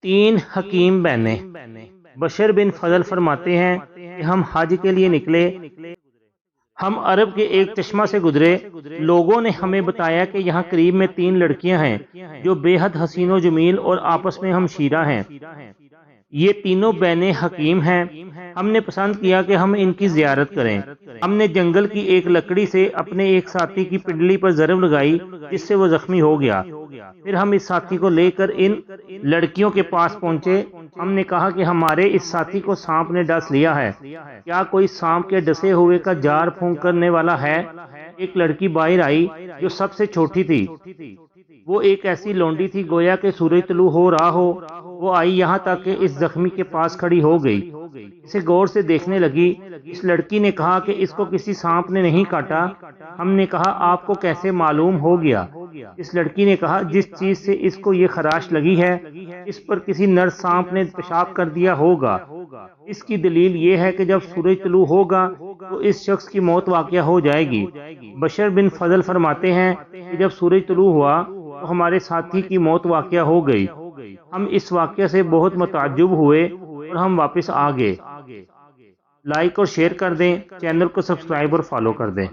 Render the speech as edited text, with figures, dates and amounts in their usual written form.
تین حکیم بہنیں۔ بشر بن فضل فرماتے ہیں کہ ہم حج کے لیے نکلے، ہم عرب کے ایک چشمہ سے گزرے، لوگوں نے ہمیں بتایا کہ یہاں قریب میں تین لڑکیاں ہیں جو بے حد حسین و جمیل اور آپس میں ہمشیرہ ہیں، یہ تینوں بہنیں حکیم ہیں۔ ہم نے پسند کیا کہ ہم ان کی زیارت کریں۔ ہم نے جنگل کی ایک لکڑی سے اپنے ایک ساتھی کی پنڈلی پر ضرب لگائی جس سے وہ زخمی ہو گیا۔ پھر ہم اس ساتھی کو لے کر ان لڑکیوں کے پاس پہنچے۔ ہم نے کہا کہ ہمارے اس ساتھی کو سانپ نے ڈس لیا ہے، کیا کوئی سانپ کے ڈسے ہوئے کا جار پھونک کرنے والا ہے؟ ایک لڑکی باہر آئی جو سب سے چھوٹی تھی، وہ ایک ایسی لونڈی تھی گویا کہ سورج طلوع ہو رہا ہو۔ وہ آئی یہاں تک کہ اس زخمی کے پاس کھڑی ہو گئی، اسے غور سے دیکھنے لگی۔ اس لڑکی نے کہا کہ اس کو کسی سانپ نے نہیں کاٹا۔ ہم نے کہا آپ کو کیسے معلوم ہو گیا؟ اس لڑکی نے کہا جس چیز سے اس کو یہ خراش لگی ہے اس پر کسی نر سانپ نے پیشاب کر دیا ہوگا۔ اس کی دلیل یہ ہے کہ جب سورج طلوع ہوگا تو اس شخص کی موت واقعہ ہو جائے گی۔ بشر بن فضل فرماتے ہیں کہ جب سورج طلوع ہوا تو ہمارے ساتھی کی موت واقعہ ہو گئی۔ ہم اس واقعہ سے بہت متعجب ہوئے اور ہم واپس آ گئے۔ لائک اور شیئر کر دیں، چینل کو سبسکرائب اور فالو کر دیں۔